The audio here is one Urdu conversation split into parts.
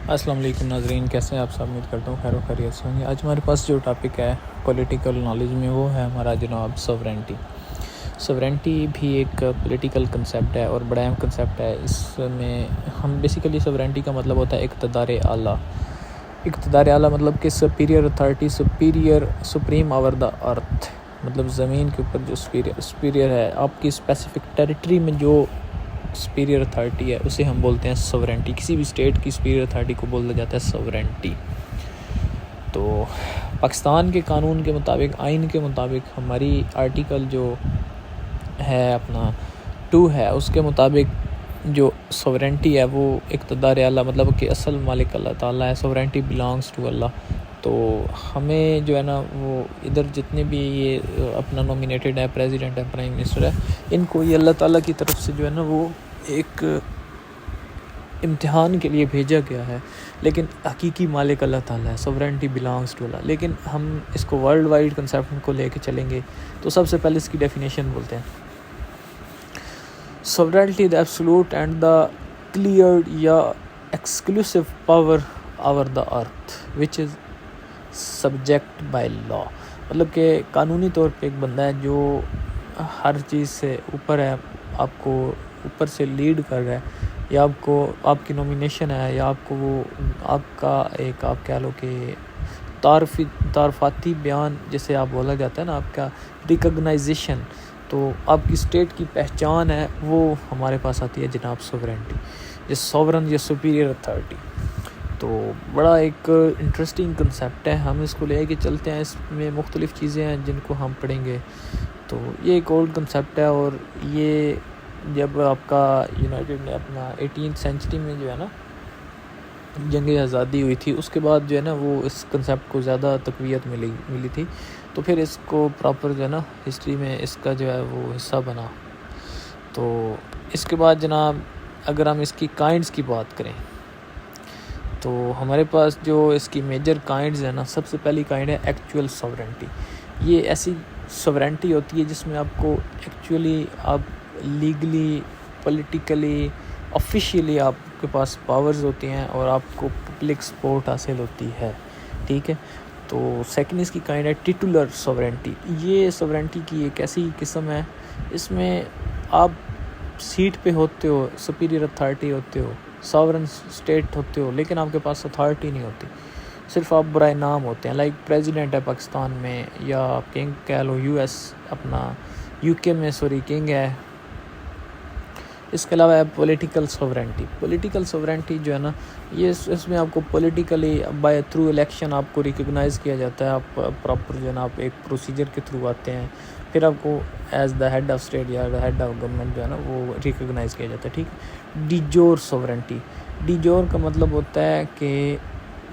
السلام علیکم ناظرین، کیسے ہیں آپ سب؟ امید کرتا ہوں خیر و خیریت سے ہوں گے۔ آج ہمارے پاس جو ٹاپک ہے پولیٹیکل نالج میں، وہ ہے ہمارا جناب سوورینٹی۔ سوورینٹی بھی ایک پولیٹیکل کنسیپٹ ہے اور بڑا اہم کنسیپٹ ہے۔ اس میں ہم بیسیکلی سوورینٹی کا مطلب ہوتا ہے اقتدار اعلیٰ۔ اقتدار اعلیٰ مطلب کہ superior authority, supreme over the earth, مطلب زمین کے اوپر جو سپیریئر ہے، آپ کی اسپیسیفک ٹیریٹری میں جو سپیریئر اتھارٹی ہے، اسے ہم بولتے ہیں سوورینٹی۔ کسی بھی اسٹیٹ کی سپیریئر اتھارٹی کو بولا جاتا ہے سوورینٹی۔ تو پاکستان کے قانون کے مطابق، آئین کے مطابق، ہماری آرٹیکل جو ہے اپنا 2 ہے، اس کے مطابق جو سوورینٹی ہے وہ اقتدار اعلیٰ، مطلب کہ اصل مالک اللہ تعالیٰ ہے۔ سوورینٹی بلانگس ٹو اللہ۔ تو ہمیں جو ہے نا، وہ ادھر جتنے بھی یہ اپنا نومینیٹڈ ہے، پریزیڈنٹ ہے، پرائم منسٹر ہے، ان کو یہ اللہ تعالیٰ کی طرف سے جو ہے نا، وہ ایک امتحان کے لیے بھیجا گیا ہے، لیکن حقیقی مالک اللہ تعالیٰ ہے۔ سوورینٹی بلانگس ٹو اللہ۔ لیکن ہم اس کو ورلڈ وائڈ کنسیپٹ کو لے کے چلیں گے تو سب سے پہلے اس کی ڈیفینیشن بولتے ہیں۔ Sovereignty the absolute and the cleared یا exclusive power over the earth which is subject by law۔ مطلب کہ قانونی طور پہ ایک بندہ ہے جو ہر چیز سے اوپر ہے، آپ کو اوپر سے لیڈ کر رہا ہے، یا آپ کی نومینیشن ہے، یا آپ کو وہ آپ کا ایک، آپ کہہ لو کہ تعارفاتی بیان جسے آپ بولا جاتا ہے نا، آپ کا ریکگنائزیشن، تو آپ کی اسٹیٹ کی پہچان ہے، وہ ہمارے پاس آتی ہے جناب سوورینٹی، یہ سوورن یا سپیریئر اتھارٹی۔ تو بڑا ایک انٹرسٹنگ کنسیپٹ ہے، ہم اس کو لے کے چلتے ہیں۔ اس میں مختلف چیزیں ہیں جن کو ہم پڑھیں گے۔ تو یہ ایک اولڈ کنسیپٹ ہے، اور یہ جب آپ کا یونائٹڈ نے اپنا 18th سینچری میں جو ہے نا جنگ آزادی ہوئی تھی، اس کے بعد جو ہے نا وہ اس کنسیپٹ کو زیادہ تقویت ملی تھی، تو پھر اس کو پراپر جو ہے نا ہسٹری میں اس کا جو ہے وہ حصہ بنا۔ تو اس کے بعد جناب اگر ہم اس کی کائنڈز کی بات کریں تو ہمارے پاس جو اس کی میجر کائنڈز ہیں نا، سب سے پہلی کائنڈ ہے ایکچوئل سوورینٹی۔ یہ ایسی سوورینٹی ہوتی ہے جس میں آپ کو ایکچولی، آپ لیگلی، پولیٹیکلی، آفیشیلی آپ کے پاس پاورز ہوتی ہیں اور آپ کو پبلک سپورٹ حاصل ہوتی ہے، ٹھیک ہے۔ تو سیکنڈ اس کی کائنڈ ہے ٹیٹولر سوورینٹی۔ یہ سوورینٹی کی ایک ایسی قسم ہے، اس میں آپ سیٹ پہ ہوتے ہو، سپیریئر اتھارٹی ہوتے ہو، ساورن اسٹیٹ ہوتے ہو، لیکن آپ کے پاس اتھارٹی نہیں ہوتی، صرف آپ برائے نام ہوتے ہیں۔ لائک پریزیڈنٹ ہے پاکستان میں، یا کنگ کہہ لو، اپنا UK میں کنگ ہے۔ اس کے علاوہ ہے پولیٹیکل سوورینٹی۔ پولیٹیکل سوورینٹی جو ہے نا، یہ اس میں آپ کو پولیٹیکلی بائی تھرو الیکشن آپ کو ریکگنائز کیا جاتا ہے۔ آپ پراپر جو ہے نا، آپ ایک پروسیجر کے تھرو آتے ہیں، پھر آپ کو as the head of state یا دا ہیڈ آف گورنمنٹ جو ہے نا وہ ریکگنائز کیا جاتا ہے، ٹھیک ہے۔ ڈی جور سوورینٹی۔ ڈی جور کا مطلب ہوتا ہے کہ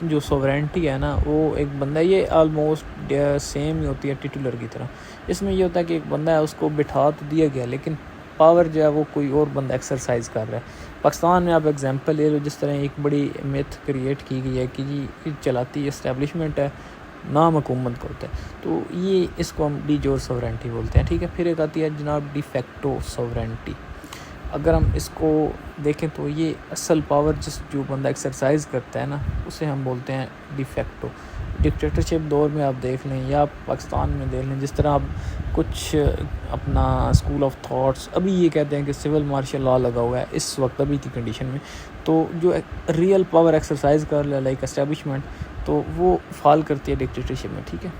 جو سوورینٹی ہے نا، وہ ایک بندہ، یہ آلموسٹ سیم ہی ہوتی ہے ٹیٹولر کی طرح۔ اس میں یہ ہوتا ہے کہ ایک بندہ ہے، اس کو بٹھا تو دیا گیا، لیکن پاور جو ہے وہ کوئی اور بندہ ایکسرسائز کر رہا ہے۔ پاکستان میں آپ ایگزامپل لے لو، جس طرح ایک بڑی میتھ کریٹ کی گئی ہے کہ جی چلاتی اسٹیبلشمنٹ ہے، نام حکومت کرتا ہے، تو یہ اس کو ہم ڈی جور سوورینٹی بولتے ہیں، ٹھیک ہے۔ پھر ایک آتی ہے جناب ڈی فیکٹو سوورینٹی۔ اگر ہم اس کو دیکھیں تو یہ اصل پاور جو بندہ ایکسرسائز کرتا ہے نا، اسے ہم بولتے ہیں ڈی فیکٹو۔ ڈکٹیٹرشپ دور میں آپ دیکھ لیں، یا آپ پاکستان میں دیکھ لیں، جس طرح آپ کچھ اپنا اسکول آف تھاٹس ابھی یہ کہتے ہیں کہ سول مارشل لا لگا ہوا ہے اس وقت ابھی کی کنڈیشن میں، تو جو ریئل پاور ایکسرسائز کر لے لائک اسٹیبلشمنٹ، تو وہ فال کرتی ہے ڈکٹیٹرشپ میں، ٹھیک ہے۔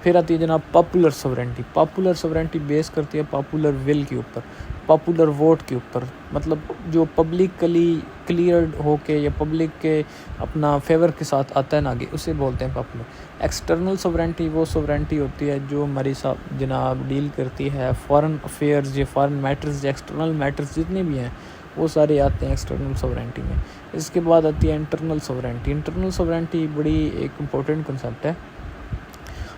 پھر آتی ہے جناب پاپولر سوورینٹی۔ پاپولر سوورینٹی بیس کرتی ہے پاپولر ول کے اوپر، پاپولر ووٹ کے اوپر، مطلب جو پبلکلی کلیئرڈ ہو کے یا پبلک کے اپنا فیور کے ساتھ آتا ہے نا آگے، اسے بولتے ہیں پاپولر۔ ایکسٹرنل سوورینٹی وہ سوورینٹی ہوتی ہے جو ہماری جناب ڈیل کرتی ہے فارن افیئرز یا فارن میٹرز، ایکسٹرنل میٹرز جتنے بھی ہیں وہ سارے آتے ہیں ایکسٹرنل سوورینٹی میں۔ اس کے بعد آتی ہے انٹرنل سوورینٹی۔ انٹرنل سوورینٹی بڑی ایک امپورٹنٹ کنسیپٹ ہے،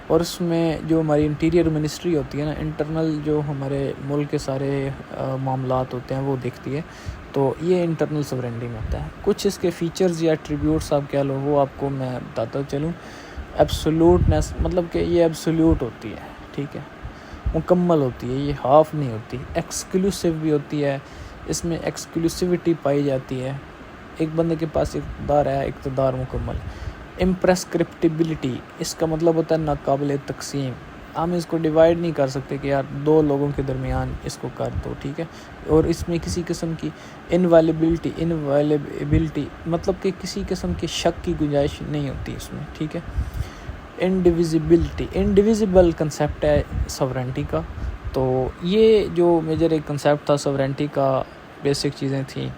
اور اس میں جو ہماری انٹیریئر منسٹری ہوتی ہے نا، انٹرنل جو ہمارے ملک کے سارے معاملات ہوتے ہیں وہ دیکھتی ہے، تو یہ انٹرنل سوورینٹی میں آتا ہے۔ کچھ اس کے فیچرز یا ایٹریبیوٹس آپ کہہ لو، وہ آپ کو میں بتاتا چلوں۔ ایبسولوٹنس، مطلب کہ یہ ایبسولوٹ ہوتی ہے، ٹھیک ہے، مکمل ہوتی ہے، یہ ہاف نہیں ہوتی۔ ایکسکلوسیو بھی ہوتی ہے، اس میں ایکسکلوسیوٹی پائی جاتی ہے۔ ایک بندے کے پاس اقتدار ہے، اقتدار مکمل. امپریسکرپٹیبلٹی، اس کا مطلب ہوتا ہے ناقابل تقسیم. ہم اس کو ڈیوائڈ نہیں کر سکتے کہ یار 2 لوگوں کے درمیان اس کو کر دو، ٹھیک ہے. اور اس میں کسی قسم کی انویلیبلٹی مطلب کہ کسی قسم کی شک کی گنجائش نہیں ہوتی اس میں، ٹھیک ہے. انڈیویزیبلٹی، انڈیویزیبل کنسیپٹ ہے ساورنٹی کا. تو یہ جو میجر ایک کنسیپٹ تھا ساورنٹی کا، بیسک چیزیں تھیں.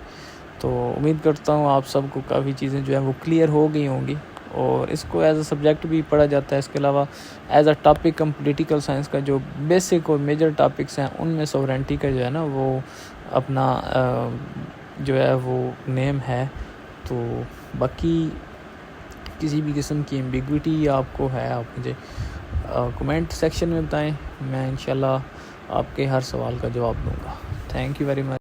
تو امید کرتا ہوں آپ سب کو کافی چیزیں جو ہیں وہ کلیئر ہو گئی ہوں گی، اور اس کو ایز اے سبجیکٹ بھی پڑھا جاتا ہے. اس کے علاوہ ایز اے ٹاپک ہم پولیٹیکل سائنس کا جو بیسک اور میجر ٹاپکس ہیں ان میں ساورنٹی کا جو ہے نا وہ اپنا جو ہے وہ نیم ہے. تو باقی کسی بھی قسم کی ایمبیگوٹی آپ کو ہے، آپ مجھے کمنٹ سیکشن میں بتائیں. میں انشاءاللہ آپ کے ہر سوال کا جواب دوں گا. Thank you very much.